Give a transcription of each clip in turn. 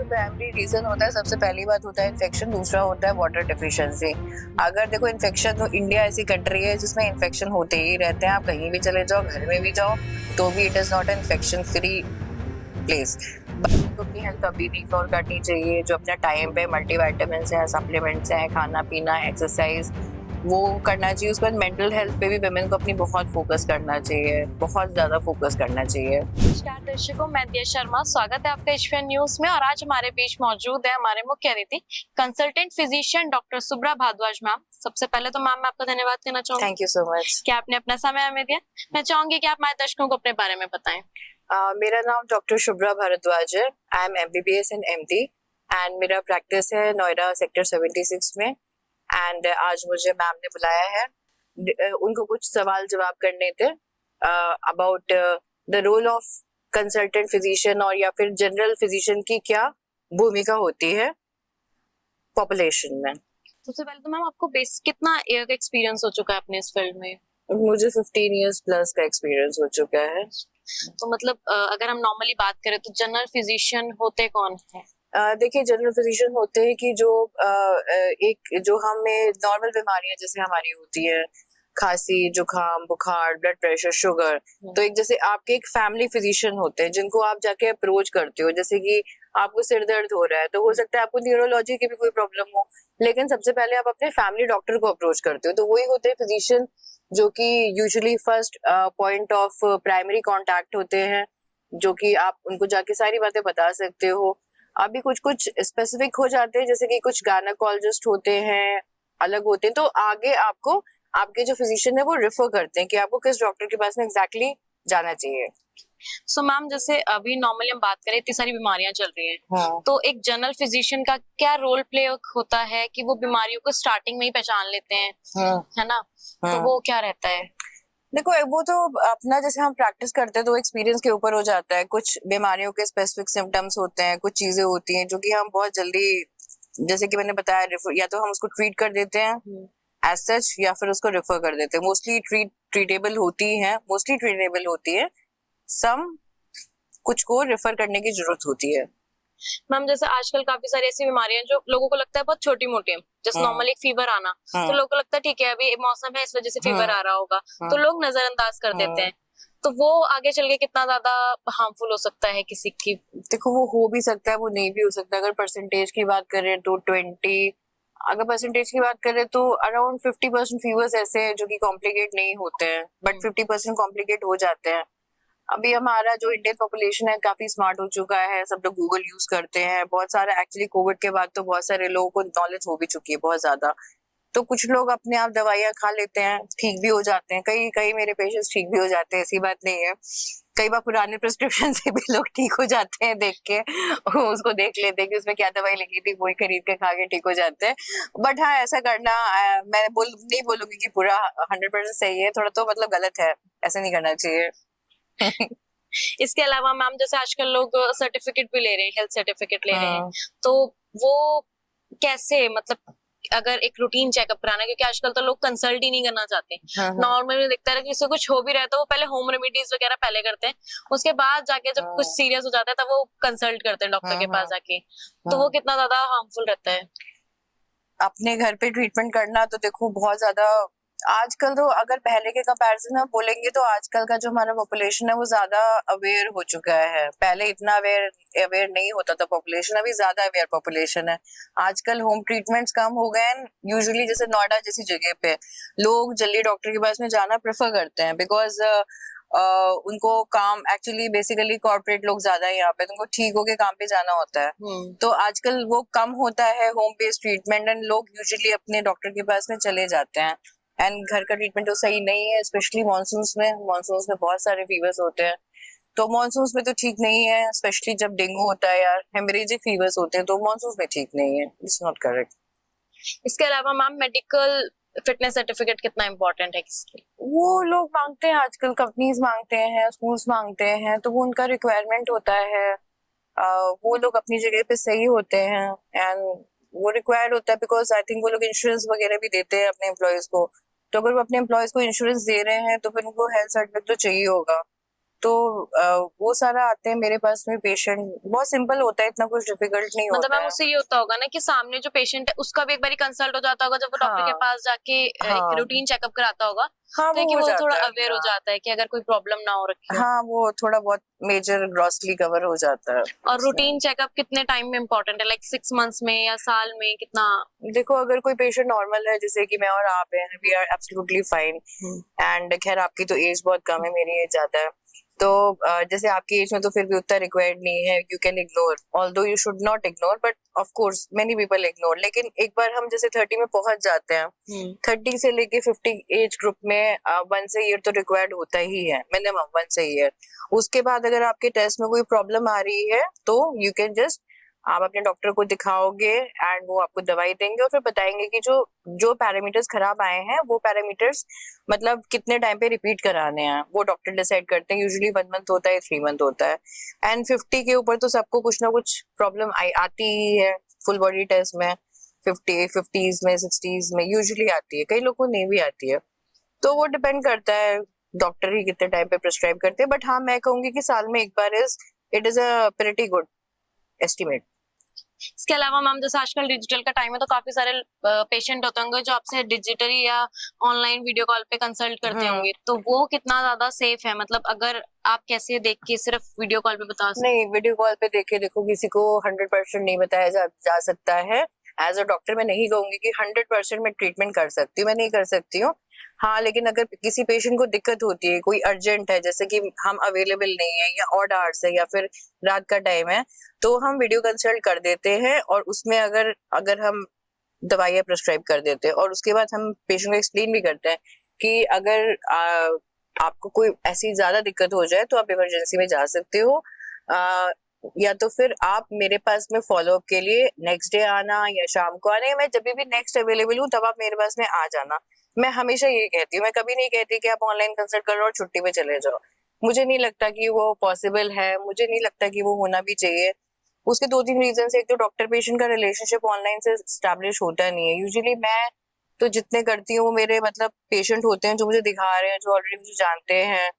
Primary reason होता है, सबसे पहली बात होता है इन्फेक्शन, दूसरा होता है वाटर डिफिशिएंसी। अगर देखो इन्फेक्शन, तो इंडिया ऐसी कंट्री है जिसमें इन्फेक्शन होते ही रहते हैं, आप कहीं भी चले जाओ, घर में भी जाओ, तो भी it is not an infection free place. तो अपनी हेल्थ अभी भी इग्नोर करनी चाहिए, जो अपने टाइम पे मल्टीविटामिन्स हैं, सप्लीमेंट्स हैं, खाना पीना, एक्सरसाइज, वो करना चाहिए। उसके बाद मेंटल हेल्थ पे भी वुमेन को अपनी बहुत फोकस करना चाहिए, बहुत ज्यादा फोकस करना चाहिए। नमस्कार दर्शकों, मैं दिया शर्मा, स्वागत है आपका एचपीएन न्यूज में। और आज हमारे बीच मौजूद है हमारे मुख्य अतिथि consultant physician doctor Subra Bharadwaj ma'am. सबसे पहले तो मैम मैं आपका धन्यवाद करना चाहूंगी। थैंक यू सो मच कि आपने अपना समय हमें दिया। मैं चाहूंगी कि आप हमारे दर्शकों को अपने बारे में बताएं। मेरा नाम डॉक्टर शुभ्रा भारद्वाज है। I am MBBS in MD and मेरा प्रैक्टिस है नोएडा सेक्टर 76 में। एंड आज मुझे मैम ने बुलाया है, उनको कुछ सवाल जवाब करने थे about the role of consultant physician, और या फिर जनरल फिजिशियन की क्या भूमिका होती है पॉपुलेशन में। सबसे पहले तो मैम आपको बेस कितना ईयर का एक्सपीरियंस हो चुका है अपने इस फील्ड में? मुझे 15 इयर्स प्लस का एक्सपीरियंस हो चुका है। तो मतलब अगर हम नॉर्मली बात करें तो जनरल फिजिशियन होते कौन है? देखिए, जनरल फिजिशियन होते हैं कि जो एक जो हमें नॉर्मल बीमारियां जैसे हमारी होती है, खांसी, जुकाम, बुखार, ब्लड प्रेशर, शुगर, तो एक जैसे आपके एक फैमिली फिजिशियन होते हैं जिनको आप जाके अप्रोच करते हो। जैसे कि आपको सिर दर्द हो रहा है, तो हो सकता है आपको न्यूरोलॉजी की भी कोई प्रॉब्लम हो, लेकिन सबसे पहले आप अपने फैमिली डॉक्टर को अप्रोच करते हो। तो वही होते हैं फिजिशियन, जो कि usually first point of primary contact होते हैं, जो कि आप उनको जाके सारी बातें बता सकते हो। अभी कुछ कुछ स्पेसिफिक हो जाते हैं, जैसे कि कुछ गायनेकोलॉजिस्ट होते हैं, अलग होते हैं, तो आगे आपको आपके जो फिजिशियन है वो रेफर करते हैं कि आपको किस डॉक्टर के पास में एग्जैक्टली जाना चाहिए। सो मैम, जैसे अभी नॉर्मली हम बात करें, इतनी सारी बीमारियां चल रही हैं, हाँ। तो एक जनरल फिजिशियन का क्या रोल प्ले होता है कि वो बीमारियों को स्टार्टिंग में ही पहचान लेते हैं? हाँ। है ना? हाँ। तो वो क्या रहता है? देखो, वो तो अपना जैसे हम प्रैक्टिस करते हैं तो एक्सपीरियंस के ऊपर हो जाता है। कुछ बीमारियों के स्पेसिफिक सिम्टम्स होते हैं, कुछ चीजें होती हैं जो कि हम बहुत जल्दी, जैसे कि मैंने बताया, या तो हम उसको ट्रीट कर देते हैं एज सच, या फिर उसको रेफर कर देते हैं। मोस्टली ट्रीटेबल होती है, सम कुछ को रेफर करने की जरूरत होती है। मैम, जैसे आजकल काफी सारी ऐसी बीमारियां जो लोगों को लगता है बहुत छोटी मोटी है, जैसे नॉर्मल एक फीवर आना, तो लोगों को लगता है ठीक है अभी मौसम है इस वजह से फीवर आ रहा होगा, तो लोग नजरअंदाज कर देते हैं। तो वो आगे चल के कितना ज्यादा हार्मफुल हो सकता है किसी की? देखो, वो हो भी सकता है, वो नहीं भी हो सकता। अगर परसेंटेज की बात करें तो 20, अगर परसेंटेज की बात करें तो अराउंड 50% फीवर्स ऐसे हैं जो कि कॉम्प्लिकेट नहीं होते हैं, बट 50% कॉम्प्लिकेट हो जाते हैं। अभी हमारा जो इंडियन पॉपुलेशन है काफी स्मार्ट हो चुका है, सब लोग गूगल यूज करते हैं, बहुत सारा। एक्चुअली कोविड के बाद तो बहुत सारे लोगों को नॉलेज हो भी चुकी है बहुत ज्यादा, तो कुछ लोग अपने आप दवाइयां खा लेते हैं, ठीक भी हो जाते हैं। कई कई मेरे पेशेंट्स ठीक भी हो जाते हैं, ऐसी बात नहीं है। कई बार पुराने प्रिस्क्रिप्शन से भी लोग ठीक हो जाते हैं, देख के उसको देख लेते हैं कि उसमें क्या दवाई लिखी थी, वही खरीद के खा के ठीक हो जाते हैं। बट हाँ, ऐसा करना मैं नहीं बोलूंगी कि पूरा 100% सही है, थोड़ा तो मतलब गलत है, ऐसा नहीं करना चाहिए। इसके अलावा मैम, जैसे आजकल लोग सर्टिफिकेट भी ले रहे हैं, हेल्थ सर्टिफिकेट ले रहे हैं, तो वो कैसे, मतलब अगर एक रूटीन चेकअप कराना, क्योंकि आजकल तो लोग कंसल्ट ही नहीं करना चाहते। नॉर्मली दिखता है कि किसी को कुछ हो भी रहता है वो पहले होम रेमेडीज वगैरह पहले करते हैं, उसके बाद जाके जब कुछ सीरियस हो जाता है तब वो कंसल्ट करते हैं डॉक्टर के पास जाके। तो वो कितना ज्यादा हार्मफुल रहता है? अपने घर पे ट्रीटमेंट करना तो देखो बहुत ज्यादा आजकल, तो अगर पहले के कंपैरिजन में बोलेंगे तो आजकल का जो हमारा पॉपुलेशन है वो ज्यादा अवेयर हो चुका है। पहले इतना अवेयर नहीं होता था पॉपुलेशन, अभी ज्यादा अवेयर पॉपुलेशन है। आजकल होम ट्रीटमेंट्स कम हो गए हैं। यूजुअली जैसे नोएडा जैसी जगह पे लोग जल्दी डॉक्टर के पास में जाना प्रेफर करते हैं, बिकॉज उनको काम, एक्चुअली बेसिकली कॉर्पोरेट लोग ज्यादा है यहाँ पे, तो उनको ठीक होके काम पे जाना होता है। तो आजकल वो कम होता है होम बेस्ड ट्रीटमेंट, एंड लोग यूजुअली अपने डॉक्टर के पास में चले जाते हैं। एंड घर का ट्रीटमेंट तो सही नहीं है, स्पेशली मानसून में बहुत सारे फीवर्स होते हैं, तो मानसून में तो ठीक नहीं है। स्पेशली जब डेंगू होता है या हेमरेजिक फीवर्स होते हैं तो मानसून में ठीक नहीं है। It's not correct. इसके अलावा मैम, मेडिकल फिटनेस सर्टिफिकेट कितना इम्पोर्टेंट है किसके? वो लोग मांगते हैं, आजकल कंपनीज मांगते हैं, स्कूल्स मांगते हैं, तो वो उनका रिक्वायरमेंट होता है। वो लोग अपनी जगह पे सही होते हैं, एंड वो रिक्वायर्ड होता है बिकॉज आई थिंक वो लोग इंश्योरेंस वगैरह भी देते हैं अपने एम्प्लॉयज को। तो अगर वो अपने एम्प्लॉयज को इंश्योरेंस दे रहे हैं तो फिर उनको हेल्थ सर्टिफिकेट तो चाहिए होगा। तो वो सारा आते हैं मेरे पास में पेशेंट, बहुत सिंपल होता है, इतना कुछ डिफिकल्ट नहीं मतलब होता मैम है। उससे ये होता होगा ना कि सामने जो पेशेंट है उसका भी एक बारी कंसल्ट हो जाता होगा जब वो डॉक्टर के हाँ पास जाके एक हाँ रूटीन चेकअप कराता होगा, हाँ, तो है वो कि हो वो थोड़ा जाता है अवेयर हो अपना। जाता है कि अगर कोई प्रॉब्लम ना हो रखी हो। हाँ, वो थोड़ा बहुत मेजर ग्रॉसली कवर हो जाता है और उसमें। रूटीन चेकअप कितने टाइम में इम्पोर्टेंट है, लाइक 6 मंथ्स में या साल में कितना? देखो, अगर कोई पेशेंट नॉर्मल है जैसे कि मैं और आप हैं, we are absolutely fine, and खैर आपकी तो एज बहुत कम है, मेरी एज ज्यादा है, तो जैसे आपकी एज में तो फिर भी उतना रिक्वायर्ड नहीं है, you can ignore, although you should not ignore, but of course many people ignore. लेकिन एक बार हम जैसे 30 में पहुंच जाते हैं, 30 से लेके 50 एज ग्रुप में वंस अ ईयर तो रिक्वायर्ड होता ही है, मिनिमम वंस अ ईयर। उसके बाद अगर आपके टेस्ट में कोई प्रॉब्लम आ रही है तो यू कैन जस्ट, आप अपने डॉक्टर को दिखाओगे एंड वो आपको दवाई देंगे और फिर बताएंगे कि जो जो पैरामीटर्स खराब आए हैं वो पैरामीटर्स मतलब कितने टाइम पे रिपीट कराने हैं, वो डॉक्टर डिसाइड करते हैं। यूजुअली 1 मंथ होता है, 3 मंथ होता है, एंड 50 के ऊपर तो सबको कुछ ना कुछ प्रॉब्लम आती ही है फुल बॉडी टेस्ट में। 50s में 60s में यूजुअली आती है, कई लोगों को नहीं भी आती है, तो वो डिपेंड करता है डॉक्टर ही कितने टाइम पे प्रिस्क्राइब करते हैं। बट हाँ, मैं कहूंगी कि साल में एक बार it is a pretty good estimate. इसके अलावा मैम जैसे आजकल डिजिटल का टाइम है तो काफी सारे पेशेंट होते होंगे जो आपसे डिजिटली या ऑनलाइन वीडियो कॉल पे कंसल्ट करते होंगे, तो वो कितना ज्यादा सेफ है? मतलब अगर आप कैसे देख के सिर्फ वीडियो कॉल पे बता सकते? नहीं, वीडियो कॉल पे देखे देखो किसी को 100% नहीं बताया जा सकता है। एज अ डॉक्टर मैं नहीं कहूंगी कि 100% मैं ट्रीटमेंट कर सकती हूँ, मैं नहीं कर सकती हूँ। हाँ, लेकिन अगर किसी पेशेंट को दिक्कत होती है, कोई अर्जेंट है, जैसे कि हम अवेलेबल नहीं है या ऑड आवर्स है या फिर रात का टाइम है, तो हम वीडियो कंसल्ट कर देते हैं और उसमें अगर अगर हम दवाइयाँ प्रिस्क्राइब कर देते हैं और उसके बाद हम पेशेंट को एक्सप्लेन भी करते हैं कि अगर आपको कोई ऐसी ज्यादा दिक्कत हो जाए तो आप इमरजेंसी में जा सकते हो, या तो फिर आप मेरे पास में फॉलोअप के लिए नेक्स्ट डे आना या शाम को आना, या मैं जब भी नेक्स्ट अवेलेबल हूँ तब आप मेरे पास में आ जाना। मैं हमेशा ये कहती हूँ, मैं कभी नहीं कहती कि आप ऑनलाइन कंसल्ट कर लो और छुट्टी पे चले जाओ। मुझे नहीं लगता कि वो पॉसिबल है, मुझे नहीं लगता कि वो होना भी चाहिए। उसके 2-3 रीजन है। एक तो डॉक्टर पेशेंट का रिलेशनशिप ऑनलाइन से स्टैब्लिश होता नहीं है। यूजुअली मैं तो जितने करती हूँ वो मेरे मतलब पेशेंट होते हैं जो मुझे दिखा रहे हैं, जो ऑलरेडी मुझे जानते हैं,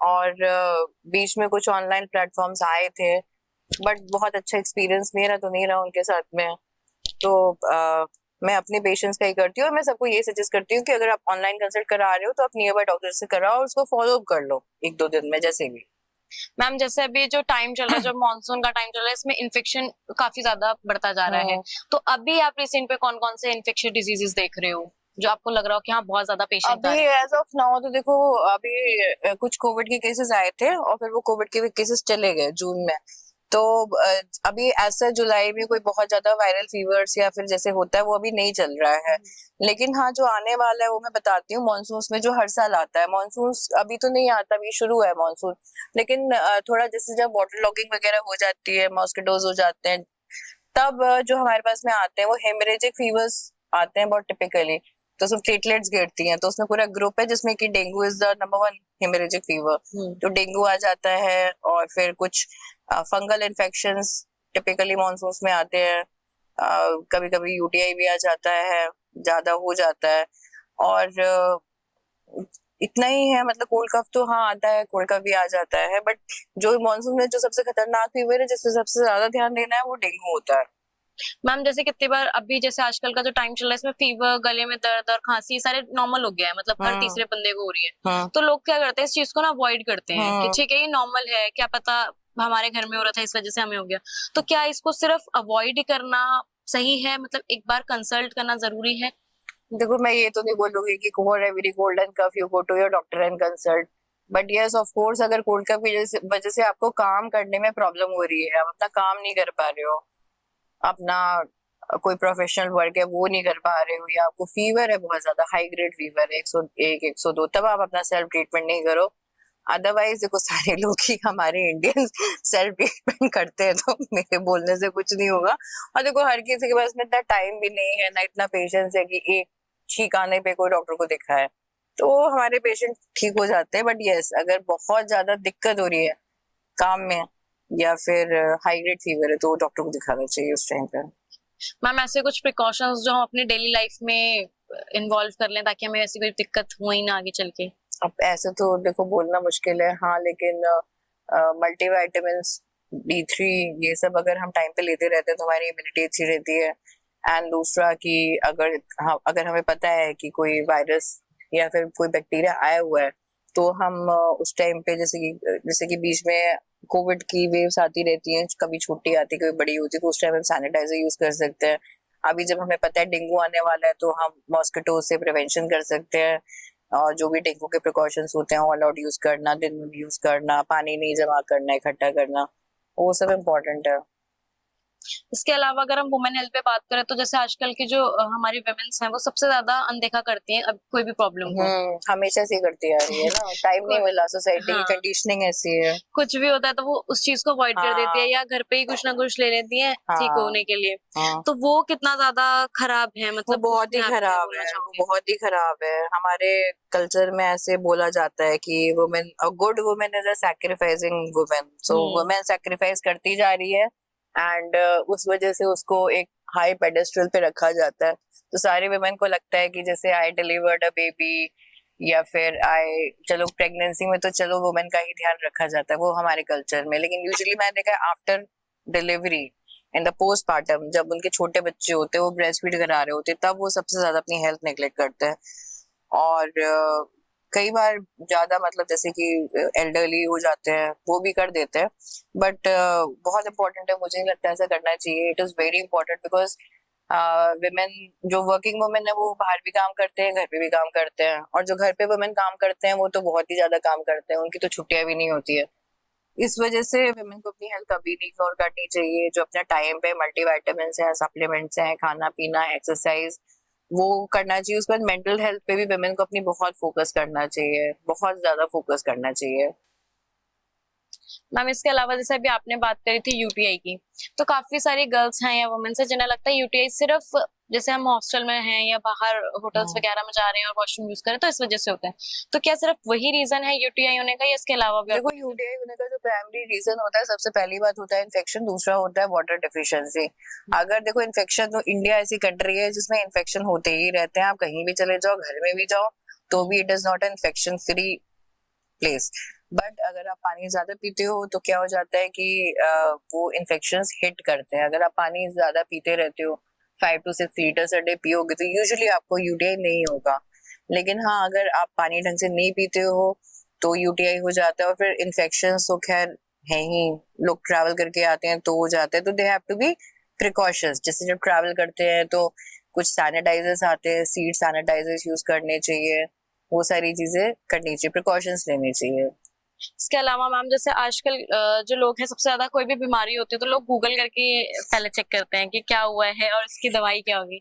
और बीच में कुछ ऑनलाइन प्लेटफॉर्म्स आए थे, बट बहुत अच्छा एक्सपीरियंस मेरा तो नहीं रहा उनके साथ में। तो मैं अपने पेशेंट्स का ही करती हूँ और मैं सबको ये सजेस्ट करती हूँ कि अगर आप ऑनलाइन कंसल्ट करा रहे हो तो आप नियर बाय डॉक्टर से कराओ और उसको फॉलो अप कर लो 1-2 दिन में जैसे भी। मैम जैसे अभी जो टाइम चल रहा है, जो मानसून का टाइम चल रहा है, इसमें इन्फेक्शन काफी ज्यादा बढ़ता जा रहा है, तो अभी आप रिसेंट पे कौन कौन से इन्फेक्शियस डिजीजेस देख रहे हो जो आपको लग रहा हो कि हाँ बहुत ज्यादा पेशेंट आ अभी रहे हैं? एज ऑफ नाउ तो देखो, अभी कुछ कोविड के केसेस आए थे और फिर वो कोविड के केसेस चले गए जून में। तो अभी ऐसा जुलाई में कोई बहुत ज्यादा वायरल फीवर्स या फिर जैसे होता है वो अभी नहीं चल रहा है। लेकिन हाँ, जो आने वाला है वो मैं बताती हूँ। मानसून में जो हर साल आता है, मानसून अभी तो नहीं आता, अभी शुरू है मानसून, लेकिन थोड़ा जैसे जब वाटर लॉगिंग वगैरह हो जाती है, मॉस्किटोज हो जाते हैं, तब जो हमारे पास में आते हैं वो हेमरेजिक फीवर्स आते हैं बहुत टिपिकली। तो उसमें प्लेटलेट्स गिरती हैं, तो उसमें पूरा ग्रुप है जिसमें कि dengue is the number 1 haemorrhagic fever. तो डेंगू आ जाता है और फिर कुछ फंगल इन्फेक्शंस टिपिकली मानसून में आते हैं। कभी कभी यूटीआई भी आ जाता है, ज्यादा हो जाता है। और इतना ही है, मतलब कोल्ड कफ तो हाँ आता है, कोल्ड कफ भी आ जाता है, बट जो मानसून में जो सबसे खतरनाक फीवर है जिसपे सबसे ज्यादा ध्यान देना है वो डेंगू होता है। मैम जैसे कितनी बार अभी जैसे आजकल का जो टाइम चल रहा है इसमें फीवर, गले में दर्द और खांसी सारे नॉर्मल हो गया है, मतलब हर तीसरे बंदे को हो रही है, तो लोग क्या करते हैं इस चीज को ना अवॉइड करते हैं कि ठीक है ये नॉर्मल है, क्या पता हमारे घर में हो रहा था इस वजह से हमें हो गया। तो क्या इसको सिर्फ अवॉइड ही करना सही है, मतलब एक बार कंसल्ट करना जरूरी है? देखो, मैं ये तो नहीं बोलूंगी कि very cold and cough you go to your doctor and consult, but yes of course अगर कोल्ड कफ की वजह से आपको काम करने में प्रॉब्लम हो रही है, आप अपना काम नहीं कर पा रहे हो, अपना कोई प्रोफेशनल वर्क है वो नहीं कर पा रहे हो, या आपको फीवर है, बहुत ज्यादा हाई ग्रेड फीवर है 101 102, तब आप अपना सेल्फ ट्रीटमेंट नहीं करो। अदरवाइज देखो, सारे लोग ही हमारे इंडियंस सेल्फ ट्रीटमेंट करते हैं, तो मेरे बोलने से कुछ नहीं होगा। और देखो, हर किसी के पास में इतना टाइम भी नहीं है ना, इतना पेशेंस है कि एक छींक आने पे कोई डॉक्टर को दिखाए, तो हमारे पेशेंट ठीक हो जाते हैं। बट यस, अगर बहुत ज्यादा दिक्कत हो रही है काम में या फिर हाई ग्रेड फीवर है तो डॉक्टर को दिखाना चाहिए उस टाइम पे। मैम ऐसे कुछ प्रिकॉशंस जो हम अपनी डेली लाइफ में इन्वॉल्व कर लें ताकि हमें ऐसी कोई दिक्कत हो ही ना आगे चल के? अब ऐसे तो देखो बोलना मुश्किल है, हाँ, लेकिन मल्टीविटामिन्स, D3, ये सब अगर हम टाइम पे लेते रहते हैं तो हमारी इम्यूनिटी अच्छी रहती है। एंड दूसरा कि अगर हमें पता है कि कोई वायरस या फिर कोई बैक्टीरिया आया हुआ है, तो हम उस टाइम पे जैसे कि बीच में कोविड की वेव्स आती रहती हैं, कभी छोटी आती है कभी बड़ी होती है, तो उस टाइम हम सैनिटाइजर यूज कर सकते हैं। अभी जब हमें पता है डेंगू आने वाला है तो हम मॉस्किटो से प्रिवेंशन कर सकते हैं, और जो भी डेंगू के प्रिकॉशंस होते हैं ऑल आउट यूज करना, दिन में यूज करना, पानी नहीं जमा करना, इकट्ठा करना, वो सब इम्पोर्टेंट है। इसके अलावा अगर हम वुमेन हेल्थ पे बात करें तो जैसे आजकल की जो हमारी वुमेन्स हैं वो सबसे ज्यादा अनदेखा करती हैं अब कोई भी प्रॉब्लम को। हमेशा से करती आ रही है ना, टाइम नहीं मिला, सोसाइटी की कंडीशनिंग ऐसी है। कुछ भी होता है तो वो उस चीज को अवॉइड कर देती है या घर पे ही कुछ ना कुछ ले लेती है ठीक होने के लिए। तो वो कितना ज्यादा खराब है, मतलब बहुत ही खराब है, बहुत ही खराब है। हमारे कल्चर में ऐसे बोला जाता है कि women, a good women is a sacrificing women, so women sacrifice करती जा रही है, एंड उस वजह से उसको एक हाई पेडेस्ट्रल पे रखा जाता है। तो सारे वुमेन को लगता है कि जैसे आई डिलीवर्ड अ बेबी, या फिर चलो प्रेगनेंसी में तो चलो वुमेन का ही ध्यान रखा जाता है, वो हमारे कल्चर में। लेकिन यूजुअली मैंने देखा है after delivery, in the postpartum, जब उनके छोटे बच्चे होते हैं, वो ब्रेस्ट फीड करा रहे होते हैं, तब वो सबसे ज्यादा अपनी हेल्थ नेग्लेक्ट करते हैं। और कई बार ज्यादा, मतलब जैसे कि एल्डरली हो जाते हैं, वो भी कर देते हैं। बट बहुत इंपॉर्टेंट है, मुझे नहीं लगता ऐसा करना चाहिए। It is very important because women, जो वर्किंग वुमेन है, वो बाहर भी काम करते हैं, घर पे भी काम करते हैं, और जो घर पे वुमेन काम करते हैं वो तो बहुत ही ज्यादा काम करते हैं, उनकी तो छुट्टियां भी नहीं होती है। इस वजह से वुमेन को अपनी हेल्थ कभी नहीं इग्नोर करनी चाहिए। जो अपने टाइम पे मल्टीविटामिन्स हैं, सप्लीमेंट्स हैं, खाना पीना, एक्सरसाइज, वो करना चाहिए। उसके बाद मेंटल हेल्थ पे भी वुमेन को अपनी बहुत फोकस करना चाहिए, बहुत ज्यादा फोकस करना चाहिए। मैम इसके अलावा जैसे अभी आपने बात करी थी यूटीआई की, तो काफी सारी गर्ल्स हैं या वुमेन्स हैं जिन्हें लगता है यूटीआई सिर्फ जैसे हम हॉस्टल में हैं या बाहर होटल्स वगैरह में जा रहे हैं और वॉशरूम यूज करें तो इस वजह से होता है। तो क्या सिर्फ वही रीजन है यूटीआई होने का या इसके अलावा भी? देखो, यूटीआई होने का जो प्राइमरी रीजन होता है, सबसे पहली बात होता है इन्फेक्शन, दूसरा होता है वाटर डेफिशिएंसी। अगर देखो इन्फेक्शन, तो इंडिया ऐसी कंट्री है जिसमें इन्फेक्शन होते ही रहते हैं, आप कहीं भी चले जाओ, घर में भी जाओ, तो भी it is not an infection free place. But अगर आप पानी ज्यादा पीते हो तो क्या हो जाता है कि वो इन्फेक्शंस हिट करते हैं। अगर आप पानी ज्यादा पीते रहते हो, 5 to 6 लीटर्स अ डे पियोगे, तो यूजुअली आपको यूटीआई नहीं होगा। लेकिन हाँ, अगर आप पानी ढंग से नहीं पीते हो तो यूटीआई हो जाता है। और फिर इन्फेक्शन तो खैर है ही, लोग ट्रैवल करके आते हैं तो हो जाते हैं, तो they have to be precautions. जैसे जब ट्रैवल करते हैं तो कुछ सैनिटाइजर्स आते हैं, सीट सैनिटाइजर्स यूज करने चाहिए, वो सारी चीजें करनी चाहिए, प्रिकॉशंस लेनी चाहिए। इसके अलावा मैम जैसे आजकल जो लोग हैं सबसे ज्यादा कोई भी बीमारी होती है तो लोग गूगल करके पहले चेक करते हैं कि क्या हुआ है और इसकी दवाई क्या होगी।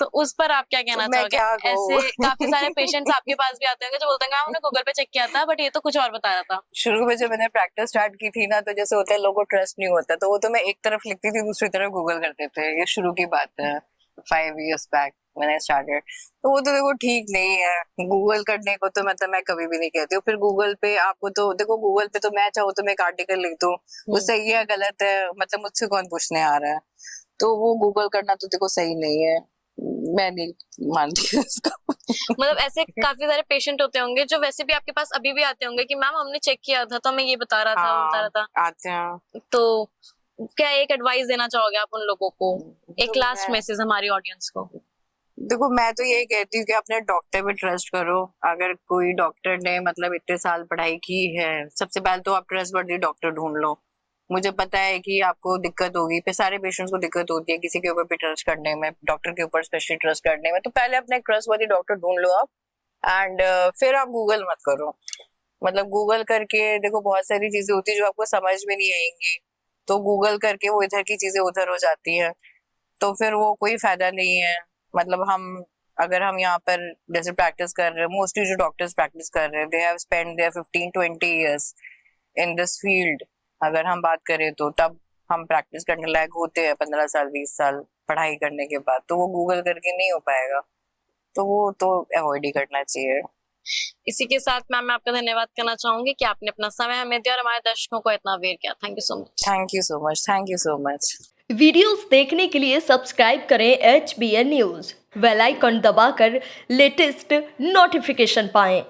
तो उस पर आप क्या कहना चाहोगे? ऐसे काफी सारे पेशेंट्स आपके पास भी आते हैं जो बोलते हैं मैम हमने गूगल पे चेक किया था बट ये तो कुछ और बता रहा था। शुरू में जब मैंने प्रैक्टिस स्टार्ट की थी ना, तो जैसे होता है लोगों को ट्रस्ट नहीं होता, तो वो तो मैं एक तरफ लिखती थी, दूसरी तरफ गूगल करते थे। ये शुरू की बात है, 5 years बैक मैंने स्टार्टेड। तो वो तो देखो ठीक नहीं है, गूगल करने को तो मतलब मैं कभी भी नहीं कहती हूँ। फिर गूगल पे आपको तो देखो, गूगल पे तो मैं चाहूँ तो मैं एक आर्टिकल लिख दूँ, वो सही है गलत है, मतलब मुझसे कौन पूछने आ रहा है। तो वो गूगल करना तो देखो सही नहीं है, मैं नहीं मानती उसको। मतलब ऐसे काफी सारे पेशेंट होते होंगे जो वैसे भी आपके पास अभी भी आते होंगे कि मैम हमने चेक किया था तो हमें ये बता रहा था, बता रहा था, आते हैं। तो क्या एक एडवाइस देना चाहोगे आप उन लोगों को, एक लास्ट मैसेज हमारी ऑडियंस को? देखो, मैं तो यही कहती हूँ कि अपने डॉक्टर पे ट्रस्ट करो। अगर कोई डॉक्टर ने मतलब इतने साल पढ़ाई की है, सबसे पहले तो आप ट्रस्टवर्दी डॉक्टर ढूंढ लो। मुझे पता है कि आपको दिक्कत होगी, पे सारे पेशेंट्स को दिक्कत होती है किसी के ऊपर भी ट्रस्ट करने में, डॉक्टर के ऊपर स्पेशली ट्रस्ट करने में। तो पहले अपने एक ट्रस्टवर्दी डॉक्टर ढूंढ लो आप, एंड फिर आप गूगल मत करो। मतलब गूगल करके देखो, बहुत सारी चीजें होती है जो आपको समझ में नहीं आएंगी, तो गूगल करके वो इधर की चीजें उधर हो जाती है, तो फिर वो कोई फायदा नहीं है। मतलब अगर हम यहाँ पर जैसे प्रैक्टिस कर रहे हैं, मोस्टली जो डॉक्टर्स प्रैक्टिस कर रहे हैं, they have spend their 15-20 years in this field. अगर हम बात करें तो तब हम प्रैक्टिस करने लायक होते हैं 15 साल 20 साल पढ़ाई करने के बाद, तो वो गूगल करके नहीं हो पाएगा, तो वो तो अवॉइड ही करना चाहिए। इसी के साथ मैम मैं आपका धन्यवाद करना चाहूंगी कि आपने अपना समय हमें दिया और हमारे दर्शकों को इतना अवेयर किया। Thank you so much. Thank you so much, thank you so much. Videos देखने के लिए सब्सक्राइब करें HBN न्यूज, बेल आइकन दबाकर लेटेस्ट नोटिफिकेशन पाएं।